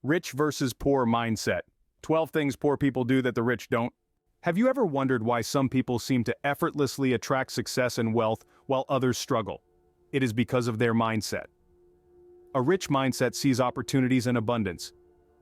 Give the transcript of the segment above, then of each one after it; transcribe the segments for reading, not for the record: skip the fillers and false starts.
Rich versus poor mindset. 12 things poor people do that the rich don't. Have you ever wondered why some people seem to effortlessly attract success and wealth while others struggle? It is because of their mindset. A rich mindset sees opportunities and abundance,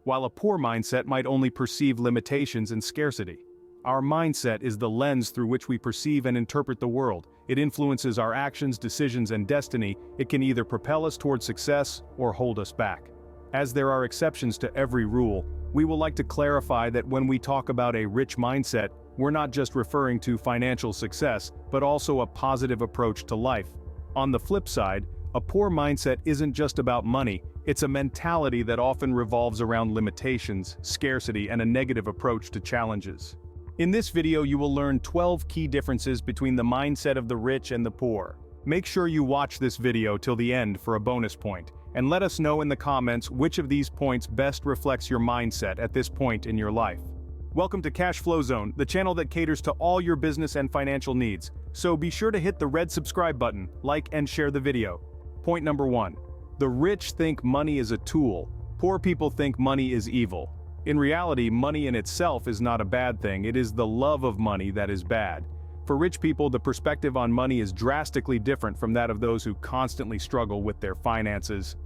while a poor mindset might only perceive limitations and scarcity. Our mindset is the lens through which we perceive and interpret the world. It influences our actions, decisions, and destiny. It can either propel us toward success or hold us back. As there are exceptions to every rule, we will like to clarify that when we talk about a rich mindset, we're not just referring to financial success, but also a positive approach to life. On the flip side, a poor mindset isn't just about money, it's a mentality that often revolves around limitations, scarcity, and a negative approach to challenges. In this video you will learn 12 key differences between the mindset of the rich and the poor. Make sure you watch this video till the end for a bonus point, and let us know in the comments which of these points best reflects your mindset at this point in your life. Welcome to Cash Flow Zone, the channel that caters to all your business and financial needs, so be sure to hit the red subscribe button, like and share the video. Point number 1. The rich think money is a tool, poor people think money is evil. In reality, money in itself is not a bad thing, it is the love of money that is bad. For rich people, the perspective on money is drastically different from that of those who constantly struggle with their finances.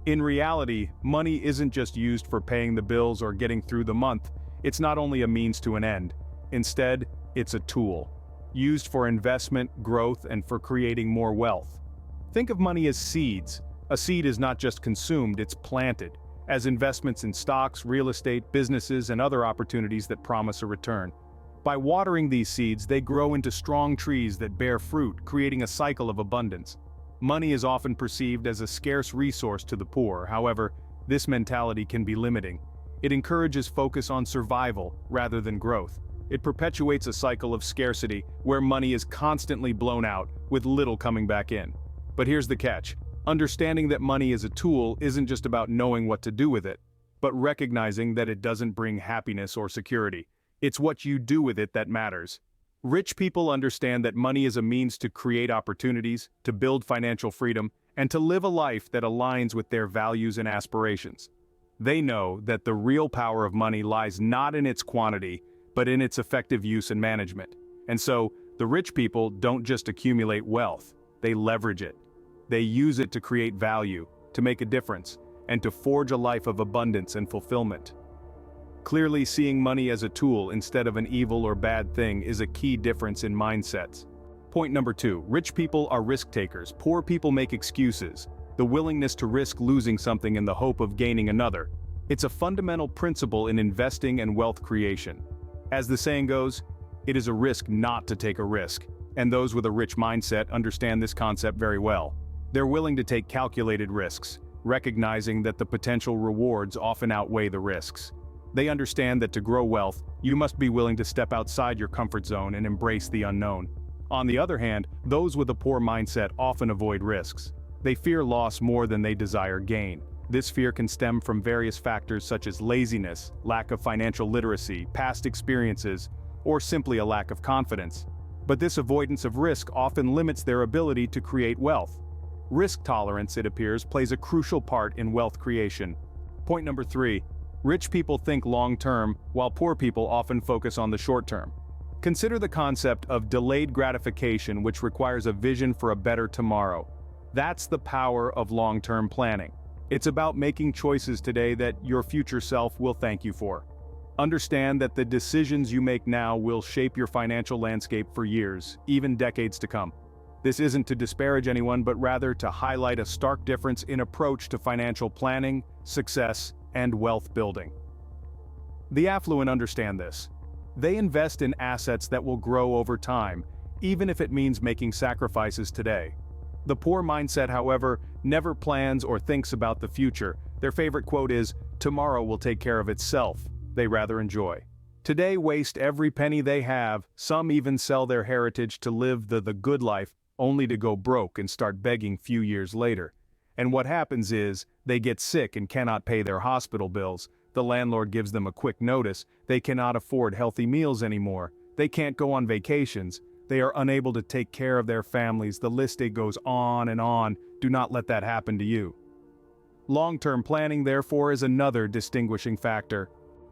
In reality, money isn't just used for paying the bills or getting through the month, it's not only a means to an end. Instead, it's a tool, used for investment, growth, and for creating more wealth. Think of money as seeds. A seed is not just consumed, it's planted, as investments in stocks, real estate, businesses, and other opportunities that promise a return. By watering these seeds, they grow into strong trees that bear fruit, creating a cycle of abundance. Money is often perceived as a scarce resource to the poor, however, this mentality can be limiting. It encourages focus on survival rather than growth. It perpetuates a cycle of scarcity where money is constantly blown out, with little coming back in. But here's the catch. Understanding that money is a tool isn't just about knowing what to do with it, but recognizing that it doesn't bring happiness or security. It's what you do with it that matters. Rich people understand that money is a means to create opportunities, to build financial freedom, and to live a life that aligns with their values and aspirations. They know that the real power of money lies not in its quantity, but in its effective use and management. And so, the rich people don't just accumulate wealth, they leverage it. They use it to create value, to make a difference, and to forge a life of abundance and fulfillment. Clearly, seeing money as a tool instead of an evil or bad thing is a key difference in mindsets. Point number 2. Rich people are risk takers, poor people make excuses. The willingness to risk losing something in the hope of gaining another. It's a fundamental principle in investing and wealth creation. As the saying goes, it is a risk not to take a risk, and those with a rich mindset understand this concept very well. They're willing to take calculated risks, recognizing that the potential rewards often outweigh the risks. They understand that to grow wealth, you must be willing to step outside your comfort zone and embrace the unknown. On the other hand, those with a poor mindset often avoid risks. They fear loss more than they desire gain. This fear can stem from various factors such as laziness, lack of financial literacy, past experiences, or simply a lack of confidence. But this avoidance of risk often limits their ability to create wealth. Risk tolerance, it appears, plays a crucial part in wealth creation. Point number 3. Rich people think long-term, while poor people often focus on the short-term. Consider the concept of delayed gratification, which requires a vision for a better tomorrow. That's the power of long-term planning. It's about making choices today that your future self will thank you for. Understand that the decisions you make now will shape your financial landscape for years, even decades to come. This isn't to disparage anyone, but rather to highlight a stark difference in approach to financial planning, success, and wealth building. The affluent understand this. They invest in assets that will grow over time, even if it means making sacrifices today. The poor mindset, however, never plans or thinks about the future. Their favorite quote is, "Tomorrow will take care of itself." They rather enjoy. Today waste every penny they have, some even sell their heritage to live the good life, only to go broke and start begging few years later. And what happens is, they get sick and cannot pay their hospital bills, the landlord gives them a quick notice, they cannot afford healthy meals anymore, they can't go on vacations, they are unable to take care of their families, the list goes on and on. Do not let that happen to you. Long-term planning, therefore, is another distinguishing factor.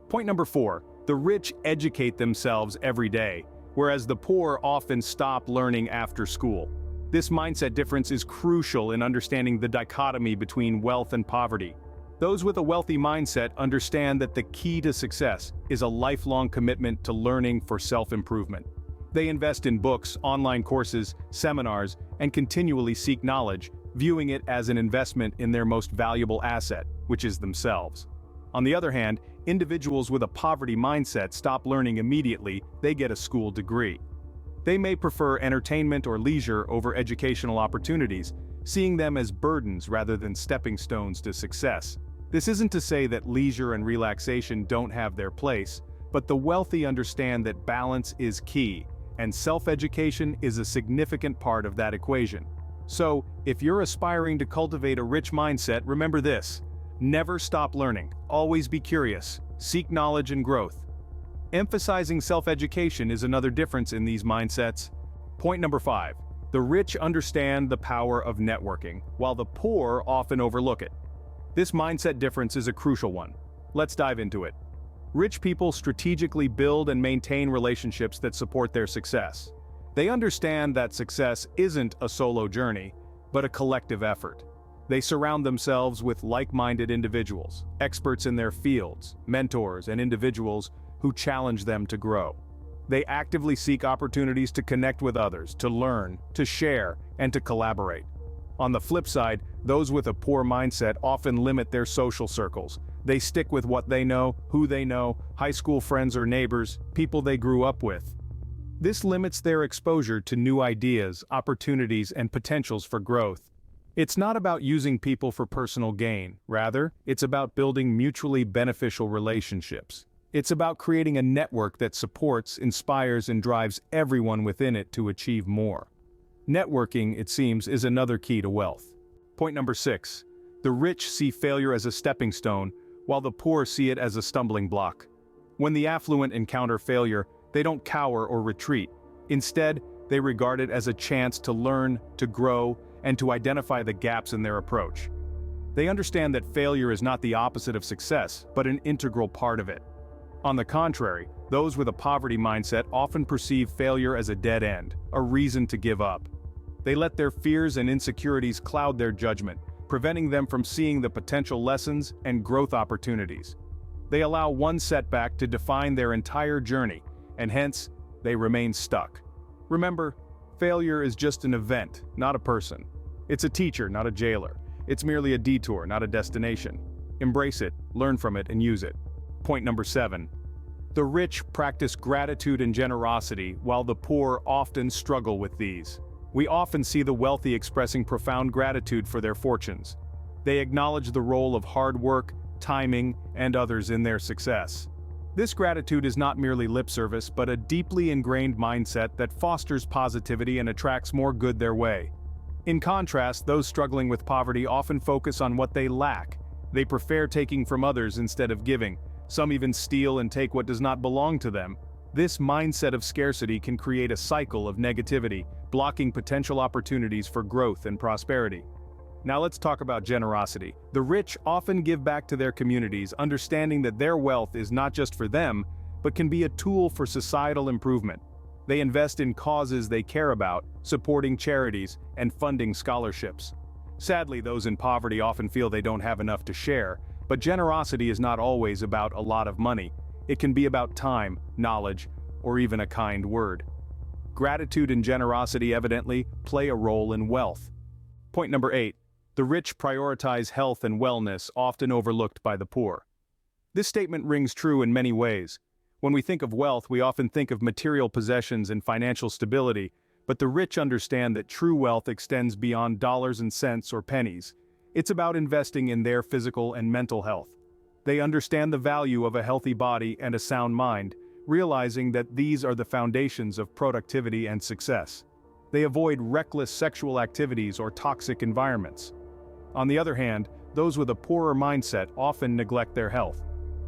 Point number 4. The rich educate themselves every day, whereas the poor often stop learning after school. This mindset difference is crucial in understanding the dichotomy between wealth and poverty. Those with a wealthy mindset understand that the key to success is a lifelong commitment to learning for self-improvement. They invest in books, online courses, seminars, and continually seek knowledge, viewing it as an investment in their most valuable asset, which is themselves. On the other hand, individuals with a poverty mindset stop learning immediately they get a school degree. They may prefer entertainment or leisure over educational opportunities, seeing them as burdens rather than stepping stones to success. This isn't to say that leisure and relaxation don't have their place, but the wealthy understand that balance is key, and self-education is a significant part of that equation. So, if you're aspiring to cultivate a rich mindset, remember this: never stop learning, always be curious, seek knowledge and growth. Emphasizing self-education is another difference in these mindsets. Point number 5. The rich understand the power of networking, while the poor often overlook it. This mindset difference is a crucial one. Let's dive into it. Rich people strategically build and maintain relationships that support their success. They understand that success isn't a solo journey, but a collective effort. They surround themselves with like-minded individuals, experts in their fields, mentors, and individuals who challenge them to grow. They actively seek opportunities to connect with others, to learn, to share, and to collaborate. On the flip side, those with a poor mindset often limit their social circles. They stick with what they know, who they know, high school friends or neighbors, people they grew up with. This limits their exposure to new ideas, opportunities, and potentials for growth. It's not about using people for personal gain. Rather, it's about building mutually beneficial relationships. It's about creating a network that supports, inspires, and drives everyone within it to achieve more. Networking, it seems, is another key to wealth. Point number 6. The rich see failure as a stepping stone, while the poor see it as a stumbling block. When the affluent encounter failure, they don't cower or retreat. Instead, they regard it as a chance to learn, to grow, and to identify the gaps in their approach. They understand that failure is not the opposite of success, but an integral part of it. On the contrary, those with a poverty mindset often perceive failure as a dead end, a reason to give up. They let their fears and insecurities cloud their judgment, preventing them from seeing the potential lessons and growth opportunities. They allow one setback to define their entire journey, and hence, they remain stuck. Remember, failure is just an event, not a person. It's a teacher, not a jailer. It's merely a detour, not a destination. Embrace it, learn from it, and use it. Point number 7. The rich practice gratitude and generosity, while the poor often struggle with these. We often see the wealthy expressing profound gratitude for their fortunes. They acknowledge the role of hard work, timing, and others in their success. This gratitude is not merely lip service, but a deeply ingrained mindset that fosters positivity and attracts more good their way. In contrast, those struggling with poverty often focus on what they lack. They prefer taking from others instead of giving. Some even steal and take what does not belong to them. This mindset of scarcity can create a cycle of negativity, blocking potential opportunities for growth and prosperity. Now let's talk about generosity. The rich often give back to their communities, understanding that their wealth is not just for them, but can be a tool for societal improvement. They invest in causes they care about, supporting charities, and funding scholarships. Sadly, those in poverty often feel they don't have enough to share, but generosity is not always about a lot of money. It can be about time, knowledge, or even a kind word. Gratitude and generosity evidently play a role in wealth. Point number 8. The rich prioritize health and wellness, often overlooked by the poor. This statement rings true in many ways. When we think of wealth, we often think of material possessions and financial stability, but the rich understand that true wealth extends beyond dollars and cents or pennies. It's about investing in their physical and mental health. They understand the value of a healthy body and a sound mind, realizing that these are the foundations of productivity and success. They avoid reckless sexual activities or toxic environments. On the other hand, those with a poorer mindset often neglect their health.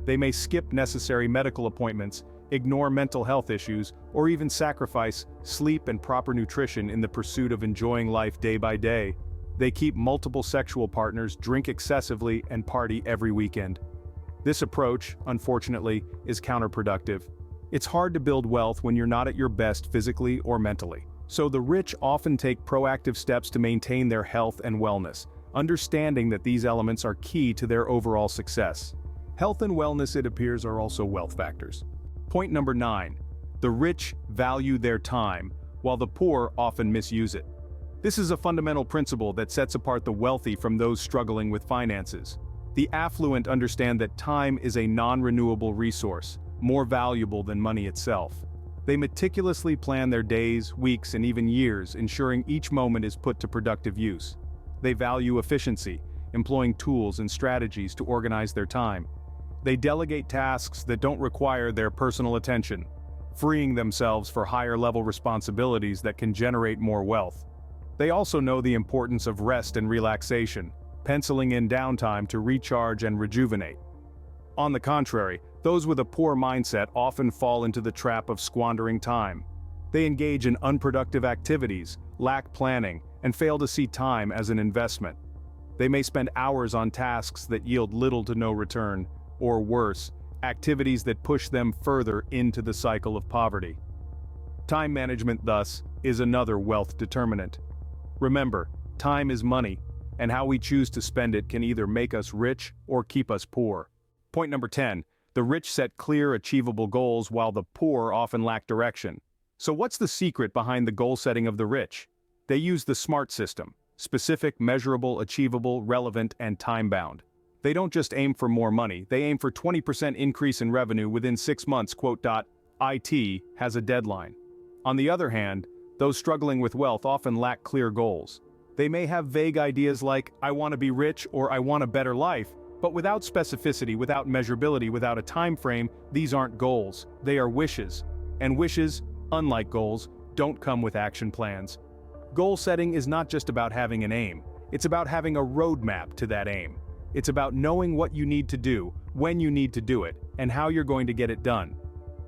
They may skip necessary medical appointments, ignore mental health issues, or even sacrifice sleep and proper nutrition in the pursuit of enjoying life day by day. They keep multiple sexual partners, drink excessively, and party every weekend. This approach, unfortunately, is counterproductive. It's hard to build wealth when you're not at your best physically or mentally. So the rich often take proactive steps to maintain their health and wellness, understanding that these elements are key to their overall success. Health and wellness, it appears, are also wealth factors. Point number 9. The rich value their time, while the poor often misuse it. This is a fundamental principle that sets apart the wealthy from those struggling with finances. The affluent understand that time is a non-renewable resource, more valuable than money itself. They meticulously plan their days, weeks, and even years, ensuring each moment is put to productive use. They value efficiency, employing tools and strategies to organize their time. They delegate tasks that don't require their personal attention, freeing themselves for higher-level responsibilities that can generate more wealth. They also know the importance of rest and relaxation, penciling in downtime to recharge and rejuvenate. On the contrary, those with a poor mindset often fall into the trap of squandering time. They engage in unproductive activities, lack planning, and fail to see time as an investment. They may spend hours on tasks that yield little to no return, or worse, activities that push them further into the cycle of poverty. Time management, thus, is another wealth determinant. Remember, time is money, and how we choose to spend it can either make us rich or keep us poor. Point number 10. The rich set clear, achievable goals while the poor often lack direction. So what's the secret behind the goal setting of the rich? They use the SMART system: specific, measurable, achievable, relevant, and time-bound. They don't just aim for more money, they aim for 20% increase in revenue within 6 months. IT has a deadline. On the other hand, those struggling with wealth often lack clear goals. They may have vague ideas like, I want to be rich or I want a better life, but without specificity, without measurability, without a time frame, these aren't goals, they are wishes. And wishes, unlike goals, don't come with action plans. Goal setting is not just about having an aim, it's about having a roadmap to that aim. It's about knowing what you need to do, when you need to do it, and how you're going to get it done.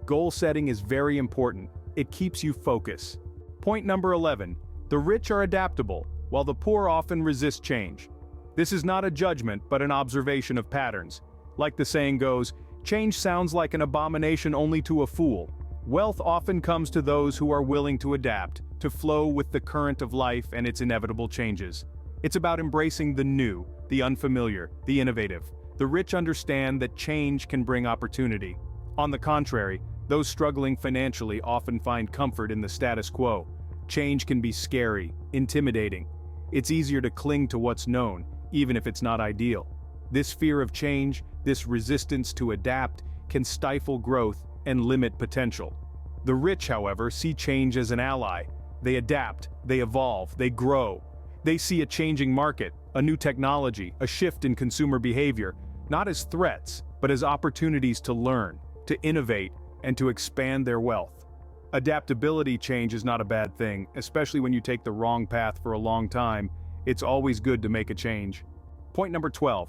Goal setting is very important. It keeps you focused. Point number 11. The rich are adaptable, while the poor often resist change. This is not a judgment, but an observation of patterns. Like the saying goes, change sounds like an abomination only to a fool. Wealth often comes to those who are willing to adapt, to flow with the current of life and its inevitable changes. It's about embracing the new, the unfamiliar, the innovative. The rich understand that change can bring opportunity. On the contrary, those struggling financially often find comfort in the status quo. Change can be scary, intimidating. It's easier to cling to what's known, even if it's not ideal. This fear of change, this resistance to adapt, can stifle growth and limit potential. The rich, however, see change as an ally. They adapt, they evolve, they grow. They see a changing market, a new technology, a shift in consumer behavior, not as threats, but as opportunities to learn, to innovate, and to expand their wealth. Adaptability change is not a bad thing, especially when you take the wrong path for a long time. It's always good to make a change. Point number 12.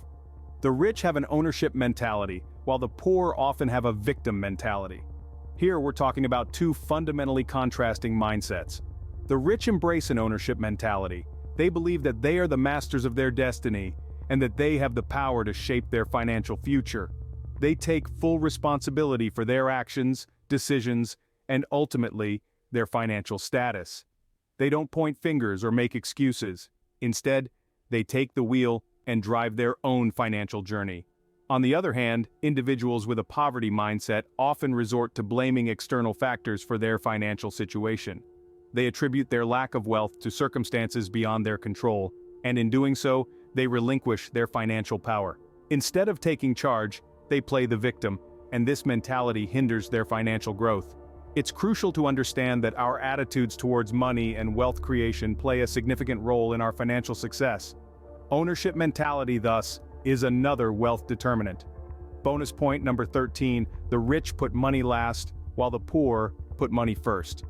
The rich have an ownership mentality, while the poor often have a victim mentality. Here we're talking about two fundamentally contrasting mindsets. The rich embrace an ownership mentality. They believe that they are the masters of their destiny, and that they have the power to shape their financial future. They take full responsibility for their actions, decisions, and ultimately, their financial status. They don't point fingers or make excuses. Instead, they take the wheel and drive their own financial journey. On the other hand, individuals with a poverty mindset often resort to blaming external factors for their financial situation. They attribute their lack of wealth to circumstances beyond their control, and in doing so, they relinquish their financial power. Instead of taking charge, they play the victim, and this mentality hinders their financial growth. It's crucial to understand that our attitudes towards money and wealth creation play a significant role in our financial success. Ownership mentality, thus, is another wealth determinant. Bonus point number 13, the rich put money last, while the poor put money first.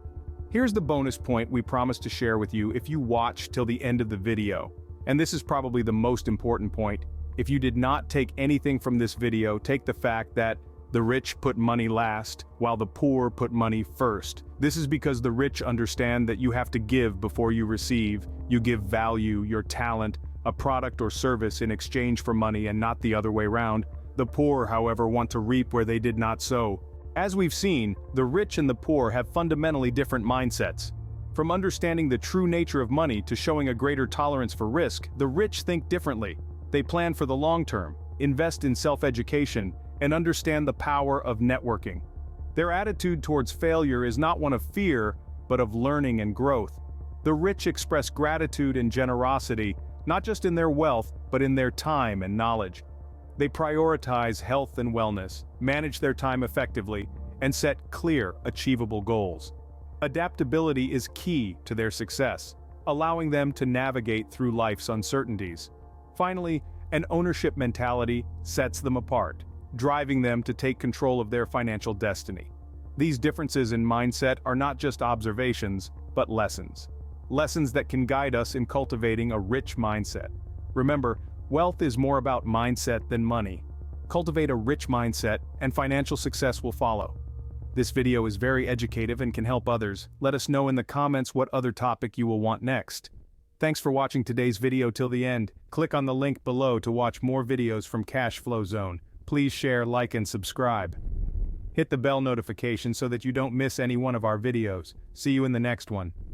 Here's the bonus point we promised to share with you if you watch till the end of the video. And this is probably the most important point. If you did not take anything from this video, take the fact that The rich put money last, while the poor put money first. This is because the rich understand that you have to give before you receive. You give value, your talent, a product or service in exchange for money and not the other way round. The poor, however, want to reap where they did not sow. As we've seen, the rich and the poor have fundamentally different mindsets. From understanding the true nature of money to showing a greater tolerance for risk, the rich think differently. They plan for the long term, invest in self-education, and understand the power of networking. Their attitude towards failure is not one of fear, but of learning and growth. The rich express gratitude and generosity, not just in their wealth, but in their time and knowledge. They prioritize health and wellness, manage their time effectively, and set clear, achievable goals. Adaptability is key to their success, allowing them to navigate through life's uncertainties. Finally, an ownership mentality sets them apart, driving them to take control of their financial destiny. These differences in mindset are not just observations, but lessons. Lessons that can guide us in cultivating a rich mindset. Remember, wealth is more about mindset than money. Cultivate a rich mindset, and financial success will follow. This video is very educative and can help others. Let us know in the comments what other topic you will want next. Thanks for watching today's video till the end. Click on the link below to watch more videos from Cash Flow Zone. Please share, like, and subscribe. Hit the bell notification so that you don't miss any one of our videos. See you in the next one.